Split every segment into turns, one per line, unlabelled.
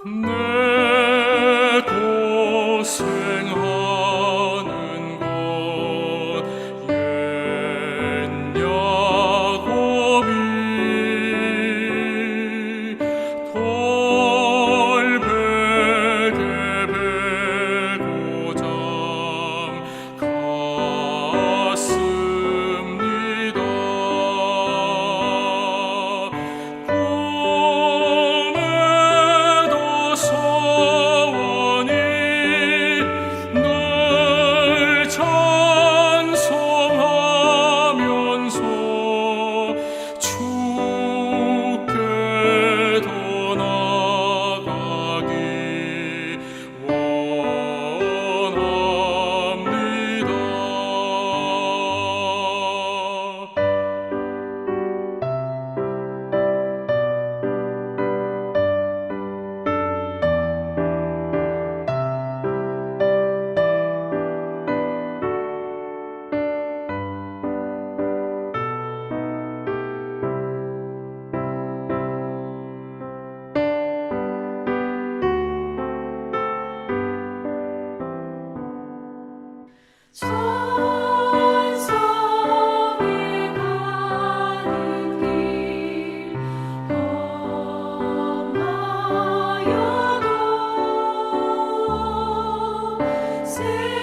내 고생하는 것 옛 야곱이 돌베개 베고 잠갔습니다. 꿈에도 소원이 늘 찬송하면서 주께 더 나아가기 원합니다.
천성에 가는 길 험하여도 생명길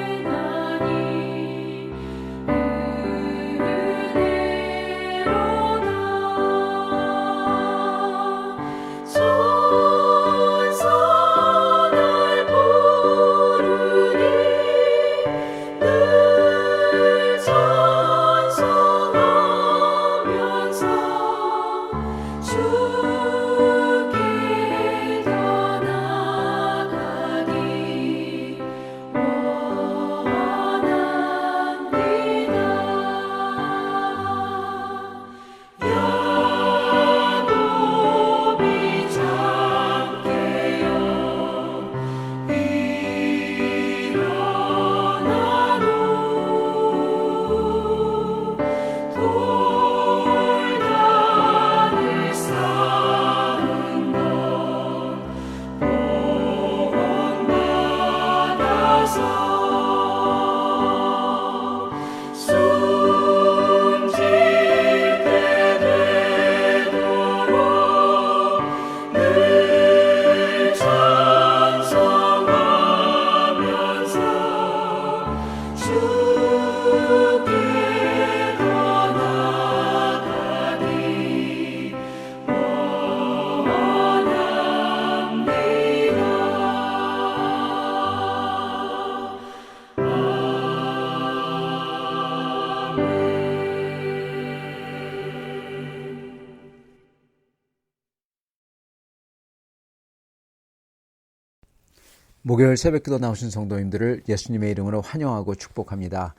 되나니 은혜로다. 천사 날 부르니 늘 찬송하면서 주께 더 나아가기 원합니다. 야곱이 잠깨어 일어나노 돌단을 쌓은 것 복원받아서 숨질 때 되도록 늘 찬송하면서 주께 더 나아가기
목요일 새벽기도 나오신 성도님들을 예수님의 이름으로 환영하고 축복합니다.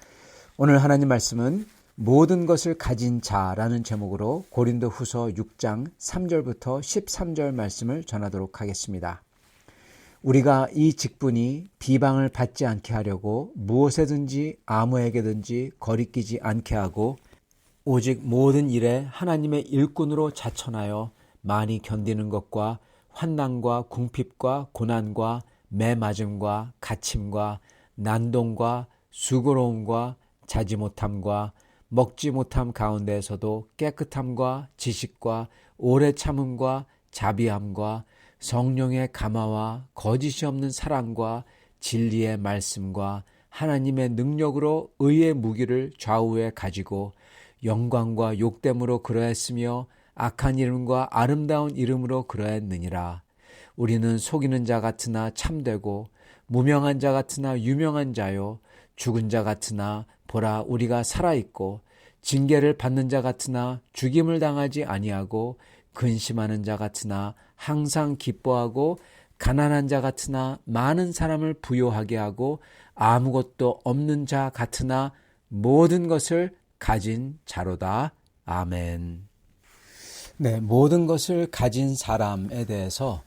오늘 하나님 말씀은 모든 것을 가진 자라는 제목으로 고린도 후서 6장 3절부터 13절 말씀을 전하도록 하겠습니다. 우리가 이 직분이 비방을 받지 않게 하려고 무엇에든지 아무에게든지 거리끼지 않게 하고 오직 모든 일에 하나님의 일꾼으로 자천하여 많이 견디는 것과 환난과 궁핍과 고난과 매맞음과 갇힘과 난동과 수고로움과 자지 못함과 먹지 못함 가운데에서도 깨끗함과 지식과 오래 참음과 자비함과 성령의 감화와 거짓이 없는 사랑과 진리의 말씀과 하나님의 능력으로 의의 무기를 좌우에 가지고 영광과 욕됨으로 그러했으며 악한 이름과 아름다운 이름으로 그러했느니라. 우리는 속이는 자 같으나 참되고 무명한 자 같으나 유명한 자요 죽은 자 같으나 보라 우리가 살아있고 징계를 받는 자 같으나 죽임을 당하지 아니하고 근심하는 자 같으나 항상 기뻐하고 가난한 자 같으나 많은 사람을 부요하게 하고 아무것도 없는 자 같으나 모든 것을 가진 자로다. 아멘. 네, 모든 것을 가진 사람에 대해서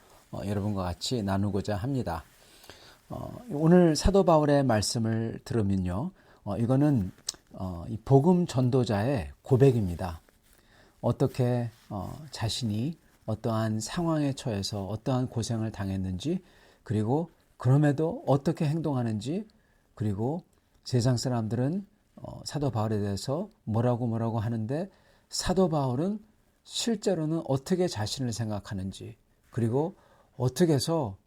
여러분과 같이 나누고자 합니다. 오늘 사도 바울의 말씀을 들으면요, 이거는 이 복음 전도자의 고백입니다. 어떻게 자신이 어떠한 상황에 처해서 어떠한 고생을 당했는지, 그리고 그럼에도 어떻게 행동하는지, 그리고 세상 사람들은 사도 바울에 대해서 뭐라고 하는데 사도 바울은 실제로는 어떻게 자신을 생각하는지, 그리고 어떻게 해서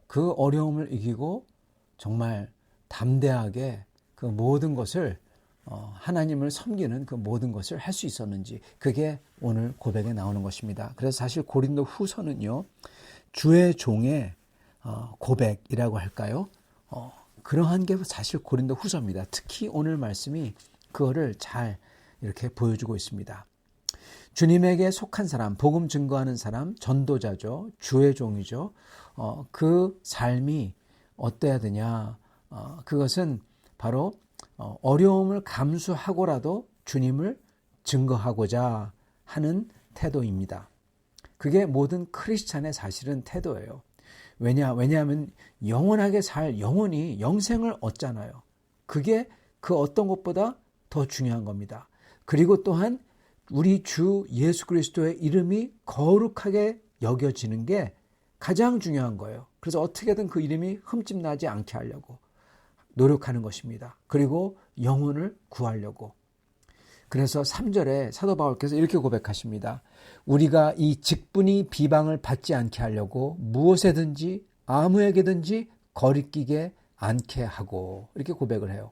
그 어려움을 이기고 정말 담대하게 그 모든 것을 하나님을 섬기는 그 모든 것을 할 수 있었는지, 그게 오늘 고백에 나오는 것입니다. 그래서 사실 고린도 후서는요, 주의 종의 고백이라고 할까요? 그러한 게 사실 고린도 후서입니다. 특히 오늘 말씀이 그거를 잘 이렇게 보여주고 있습니다. 주님에게 속한 사람, 복음 증거하는 사람, 전도자죠. 주의 종이죠. 그 삶이 어때야 되냐? 그것은 바로 어려움을 감수하고라도 주님을 증거하고자 하는 태도입니다. 그게 모든 크리스찬의 사실은 태도예요. 왜냐하면 영원하게 살 영혼이 영생을 얻잖아요. 그게 그 어떤 것보다 더 중요한 겁니다. 그리고 또한 우리 주 예수 그리스도의 이름이 거룩하게 여겨지는 게 가장 중요한 거예요. 그래서 어떻게든 그 이름이 흠집나지 않게 하려고 노력하는 것입니다. 그리고 영혼을 구하려고. 그래서 3절에 사도 바울께서 이렇게 고백하십니다. 우리가 이 직분이 비방을 받지 않게 하려고 무엇에든지 아무에게든지 거리끼게 않게 하고, 이렇게 고백을 해요.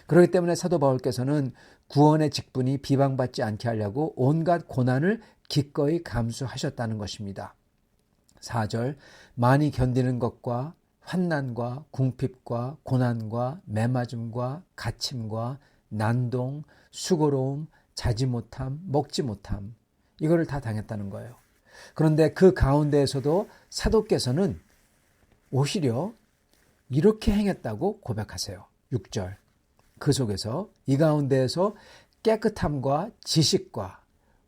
그렇기 때문에 사도 바울께서는 구원의 직분이 비방받지 않게 하려고 온갖 고난을 기꺼이 감수하셨다는 것입니다. 4절, 많이 견디는 것과 환난과 궁핍과 고난과 매맞음과 갇힘과 난동, 수고로움, 자지 못함, 먹지 못함, 이거를 다 당했다는 거예요. 그런데 그 가운데에서도 사도께서는 오히려 이렇게 행했다고 고백하세요. 6절, 그 속에서 이 가운데에서 깨끗함과 지식과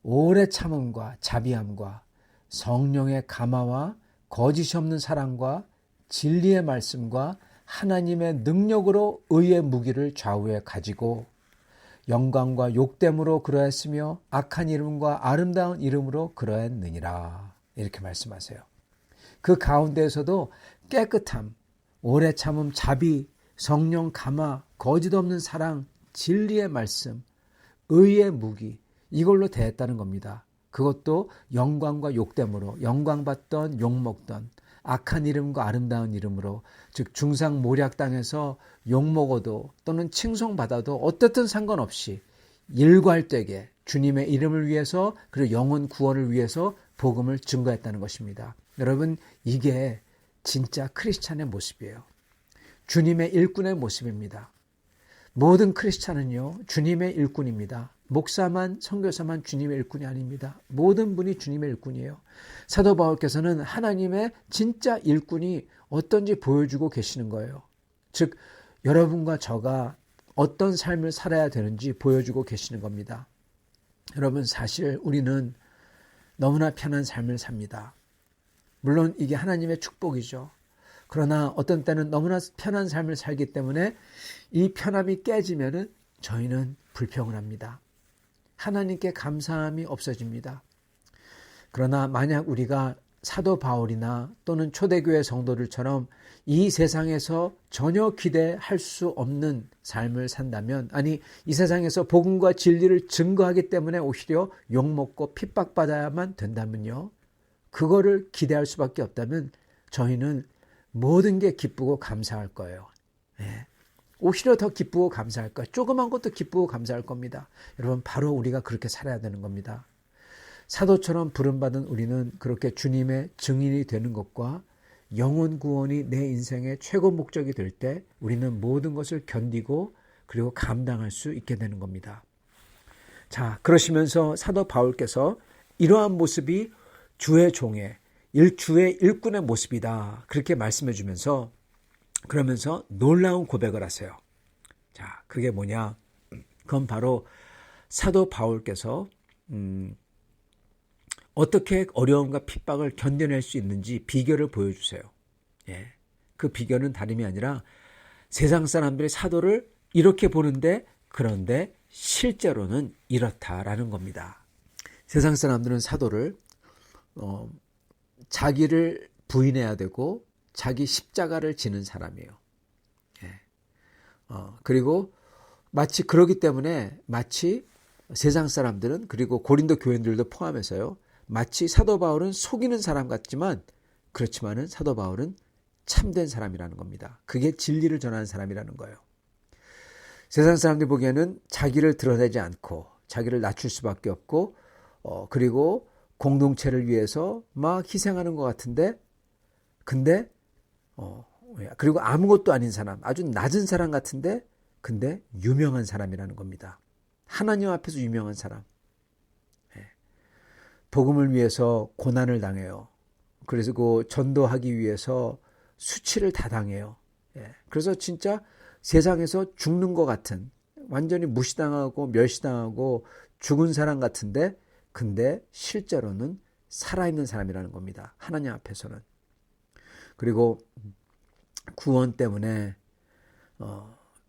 오래 참음과 자비함과 성령의 감화와 거짓이 없는 사랑과 진리의 말씀과 하나님의 능력으로 의의 무기를 좌우에 가지고 영광과 욕됨으로 그러했으며 악한 이름과 아름다운 이름으로 그러했느니라, 이렇게 말씀하세요. 그 가운데에서도 깨끗함, 오래 참음, 자비, 성령 감화, 거짓 없는 사랑, 진리의 말씀, 의의 무기, 이걸로 대했다는 겁니다. 그것도 영광과 욕됨으로, 영광받던 욕먹던 악한 이름과 아름다운 이름으로, 즉 중상모략당해서 욕먹어도 또는 칭송받아도 어떻든 상관없이 일괄되게 주님의 이름을 위해서, 그리고 영혼 구원을 위해서 복음을 증거했다는 것입니다. 여러분, 이게 진짜 크리스찬의 모습이에요. 주님의 일꾼의 모습입니다. 모든 크리스찬은요, 주님의 일꾼입니다. 목사만, 선교사만 주님의 일꾼이 아닙니다. 모든 분이 주님의 일꾼이에요. 사도 바울께서는 하나님의 진짜 일꾼이 어떤지 보여주고 계시는 거예요. 즉, 여러분과 저가 어떤 삶을 살아야 되는지 보여주고 계시는 겁니다. 여러분, 사실 우리는 너무나 편한 삶을 삽니다. 물론 이게 하나님의 축복이죠. 그러나 어떤 때는 너무나 편한 삶을 살기 때문에 이 편함이 깨지면은 저희는 불평을 합니다. 하나님께 감사함이 없어집니다. 그러나 만약 우리가 사도 바울이나 또는 초대교회 성도들처럼 이 세상에서 전혀 기대할 수 없는 삶을 산다면, 아니 이 세상에서 복음과 진리를 증거하기 때문에 오히려 욕먹고 핍박받아야만 된다면요, 그거를 기대할 수밖에 없다면 저희는 모든 게 기쁘고 감사할 거예요. 네. 오히려 더 기쁘고 감사할 거예요. 조그만 것도 기쁘고 감사할 겁니다. 여러분, 바로 우리가 그렇게 살아야 되는 겁니다. 사도처럼 부름받은 우리는 그렇게 주님의 증인이 되는 것과 영혼 구원이 내 인생의 최고 목적이 될 때 우리는 모든 것을 견디고 그리고 감당할 수 있게 되는 겁니다. 자, 그러시면서 사도 바울께서 이러한 모습이 주의 종의 주의 일꾼의 모습이다, 그렇게 말씀해 주면서 그러면서 놀라운 고백을 하세요. 자, 그게 뭐냐? 그건 바로 사도 바울께서 어떻게 어려움과 핍박을 견뎌낼 수 있는지 비결을 보여주세요. 예, 그 비결은 다름이 아니라 세상 사람들이 사도를 이렇게 보는데, 그런데 실제로는 이렇다라는 겁니다. 세상 사람들은 사도를 자기를 부인해야 되고 자기 십자가를 지는 사람이에요. 예. 그리고 마치 그러기 때문에 마치 세상 사람들은 그리고 고린도 교인들도 포함해서요. 마치 사도 바울은 속이는 사람 같지만 그렇지만은 사도 바울은 참된 사람이라는 겁니다. 그게 진리를 전하는 사람이라는 거예요. 세상 사람들이 보기에는 자기를 드러내지 않고 자기를 낮출 수밖에 없고 그리고 공동체를 위해서 막 희생하는 것 같은데 근데 그리고 아무것도 아닌 사람, 아주 낮은 사람 같은데 근데 유명한 사람이라는 겁니다. 하나님 앞에서 유명한 사람. 복음을 위해서 고난을 당해요. 그래서 그 전도하기 위해서 수치를 다 당해요. 그래서 진짜 세상에서 죽는 것 같은 완전히 무시당하고 멸시당하고 죽은 사람 같은데 근데 실제로는 살아있는 사람이라는 겁니다. 하나님 앞에서는. 그리고 구원 때문에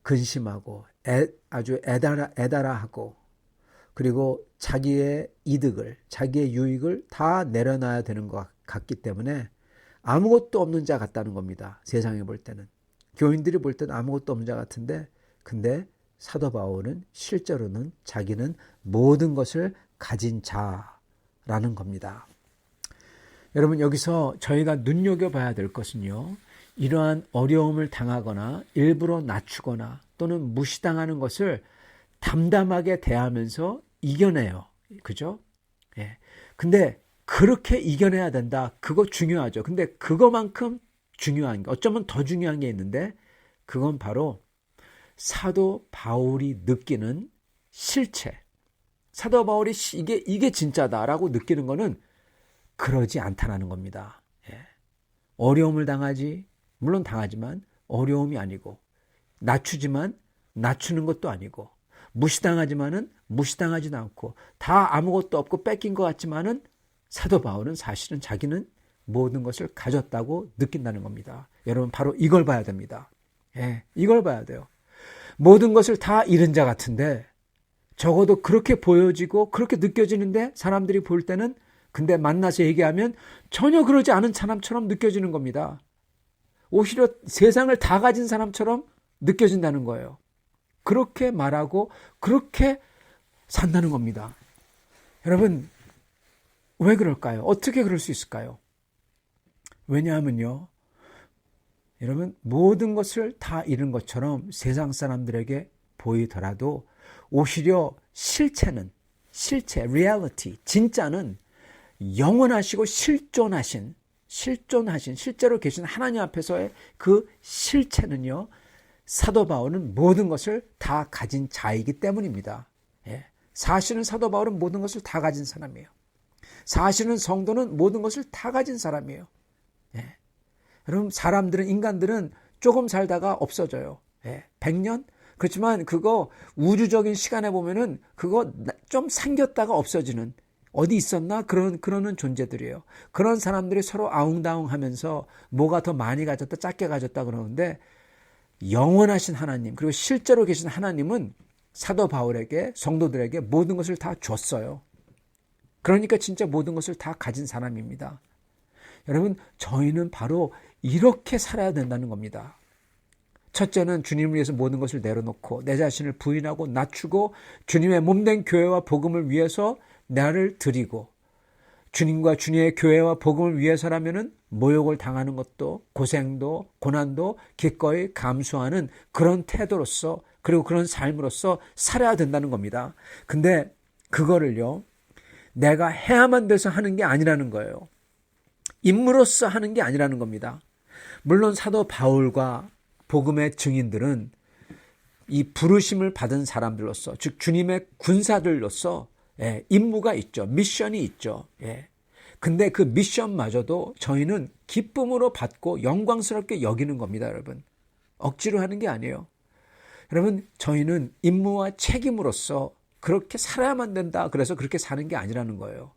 근심하고 아주 애달아하고 그리고 자기의 이득을 자기의 유익을 다 내려놔야 되는 것 같기 때문에 아무것도 없는 자 같다는 겁니다. 세상에 볼 때는. 교인들이 볼 때는 아무것도 없는 자 같은데 근데 사도 바울은 실제로는 자기는 모든 것을 가진 자라는 겁니다. 여러분 여기서 저희가 눈여겨봐야 될 것은요. 이러한 어려움을 당하거나 일부러 낮추거나 또는 무시당하는 것을 담담하게 대하면서 이겨내요. 그죠? 예. 근데 그렇게 이겨내야 된다. 그거 중요하죠. 근데 그거만큼 중요한 게 어쩌면 더 중요한 게 있는데 그건 바로 사도 바울이 느끼는 실체. 사도 바울이 이게 진짜다라고 느끼는 거는 그러지 않다라는 겁니다. 예. 어려움을 당하지 물론 당하지만 어려움이 아니고 낮추지만 낮추는 것도 아니고 무시당하지만은 무시당하지도 않고 다 아무것도 없고 뺏긴 것 같지만은 사도 바울은 사실은 자기는 모든 것을 가졌다고 느낀다는 겁니다. 여러분 바로 이걸 봐야 됩니다. 예, 이걸 봐야 돼요. 모든 것을 다 잃은 자 같은데 적어도 그렇게 보여지고 그렇게 느껴지는데 사람들이 볼 때는 근데 만나서 얘기하면 전혀 그러지 않은 사람처럼 느껴지는 겁니다. 오히려 세상을 다 가진 사람처럼 느껴진다는 거예요. 그렇게 말하고 그렇게 산다는 겁니다. 여러분 왜 그럴까요? 어떻게 그럴 수 있을까요? 왜냐하면요. 여러분 모든 것을 다 잃은 것처럼 세상 사람들에게 보이더라도 오히려 실체, reality, 진짜는 영원하시고 실존하신 실제로 계신 하나님 앞에서의 그 실체는요. 사도 바울은 모든 것을 다 가진 자이기 때문입니다. 예. 사실은 사도 바울은 모든 것을 다 가진 사람이에요. 사실은 성도는 모든 것을 다 가진 사람이에요. 예. 여러분 인간들은 조금 살다가 없어져요. 예. 100년? 그렇지만 그거 우주적인 시간에 보면은 그거 좀 생겼다가 없어지는 어디 있었나? 그러는 존재들이에요. 그런 사람들이 서로 아웅다웅 하면서 뭐가 더 많이 가졌다 작게 가졌다 그러는데 영원하신 하나님 그리고 실제로 계신 하나님은 사도 바울에게 성도들에게 모든 것을 다 줬어요. 그러니까 진짜 모든 것을 다 가진 사람입니다. 여러분 저희는 바로 이렇게 살아야 된다는 겁니다. 첫째는 주님을 위해서 모든 것을 내려놓고 내 자신을 부인하고 낮추고 주님의 몸된 교회와 복음을 위해서 나를 드리고 주님과 주님의 교회와 복음을 위해서라면은 모욕을 당하는 것도 고생도 고난도 기꺼이 감수하는 그런 태도로서 그리고 그런 삶으로서 살아야 된다는 겁니다. 근데 그거를요 내가 해야만 돼서 하는 게 아니라는 거예요. 임무로서 하는 게 아니라는 겁니다. 물론 사도 바울과 복음의 증인들은 이 부르심을 받은 사람들로서 즉 주님의 군사들로서 임무가 있죠. 미션이 있죠. 근데 그 미션마저도 저희는 기쁨으로 받고 영광스럽게 여기는 겁니다. 여러분. 억지로 하는 게 아니에요. 여러분 저희는 임무와 책임으로서 그렇게 살아야만 된다. 그래서 그렇게 사는 게 아니라는 거예요.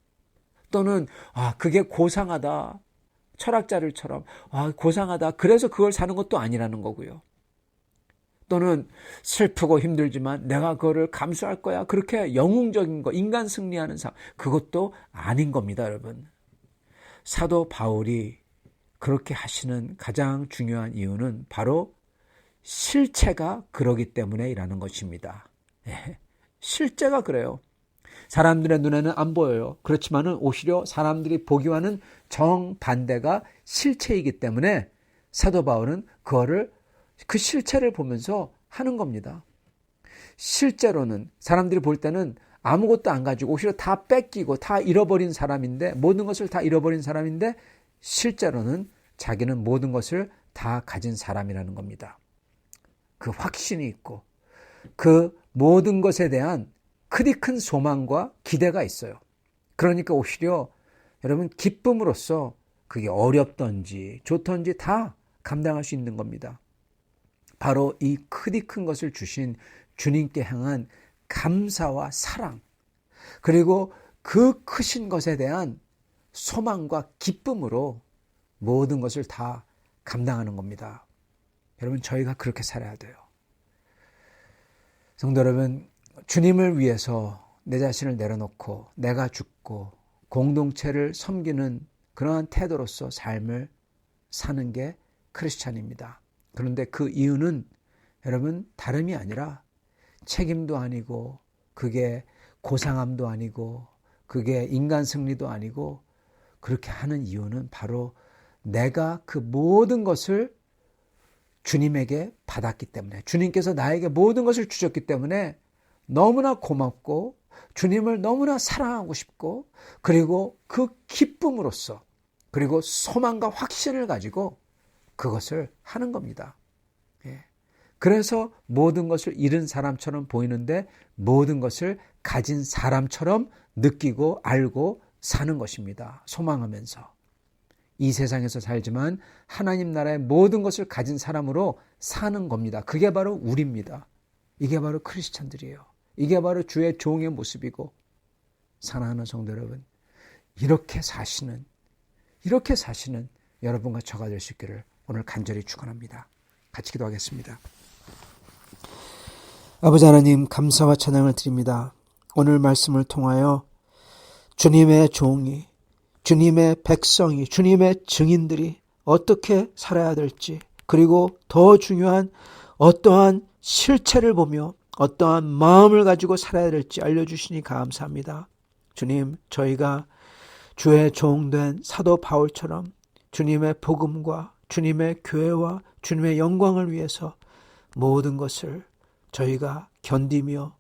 또는 그게 고상하다. 철학자들처럼 고상하다. 그래서 그걸 사는 것도 아니라는 거고요. 또는 슬프고 힘들지만 내가 그거를 감수할 거야. 그렇게 영웅적인 거, 인간 승리하는 삶, 그것도 아닌 겁니다, 여러분. 사도 바울이 그렇게 하시는 가장 중요한 이유는 바로 실체가 그러기 때문에라는 것입니다. 실제가 그래요. 사람들의 눈에는 안 보여요. 그렇지만은 오히려 사람들이 보기와는 정반대가 실체이기 때문에 사도 바울은 그 실체를 보면서 하는 겁니다. 실제로는 사람들이 볼 때는 아무것도 안 가지고 오히려 다 뺏기고 다 잃어버린 사람인데, 모든 것을 다 잃어버린 사람인데 실제로는 자기는 모든 것을 다 가진 사람이라는 겁니다. 그 확신이 있고 그 모든 것에 대한 크디 큰 소망과 기대가 있어요. 그러니까 오히려 여러분 기쁨으로써 그게 어렵던지 좋던지 다 감당할 수 있는 겁니다. 바로 이 크디 큰 것을 주신 주님께 향한 감사와 사랑, 그리고 그 크신 것에 대한 소망과 기쁨으로 모든 것을 다 감당하는 겁니다. 여러분, 저희가 그렇게 살아야 돼요. 성도 여러분, 주님을 위해서 내 자신을 내려놓고 내가 죽고 공동체를 섬기는 그러한 태도로서 삶을 사는 게 크리스찬입니다. 그런데 그 이유는 여러분 다름이 아니라 책임도 아니고 그게 고상함도 아니고 그게 인간 승리도 아니고, 그렇게 하는 이유는 바로 내가 그 모든 것을 주님에게 받았기 때문에, 주님께서 나에게 모든 것을 주셨기 때문에 너무나 고맙고 주님을 너무나 사랑하고 싶고, 그리고 그 기쁨으로써 그리고 소망과 확신을 가지고 그것을 하는 겁니다. 그래서 모든 것을 잃은 사람처럼 보이는데 모든 것을 가진 사람처럼 느끼고 알고 사는 것입니다. 소망하면서. 이 세상에서 살지만 하나님 나라의 모든 것을 가진 사람으로 사는 겁니다. 그게 바로 우리입니다. 이게 바로 크리스찬들이에요. 이게 바로 주의 종의 모습이고, 사랑하는 성도 여러분, 이렇게 사시는 여러분과 저가 될 수 있기를 오늘 간절히 축원합니다. 같이 기도하겠습니다. 아버지 하나님, 감사와 찬양을 드립니다. 오늘 말씀을 통하여 주님의 종이, 주님의 백성이, 주님의 증인들이 어떻게 살아야 될지, 그리고 더 중요한 어떠한 실체를 보며 어떠한 마음을 가지고 살아야 될지 알려주시니 감사합니다. 주님, 저희가 주의 종된 사도 바울처럼 주님의 복음과 주님의 교회와 주님의 영광을 위해서 모든 것을 저희가 견디며,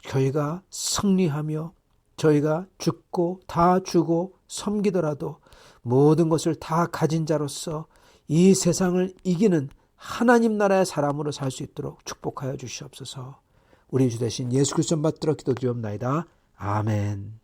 저희가 승리하며, 저희가 죽고 다 주고 섬기더라도 모든 것을 다 가진 자로서 이 세상을 이기는 하나님 나라의 사람으로 살 수 있도록 축복하여 주시옵소서. 우리 주 대신 예수 그리스도 받들어 기도드리옵나이다. 아멘.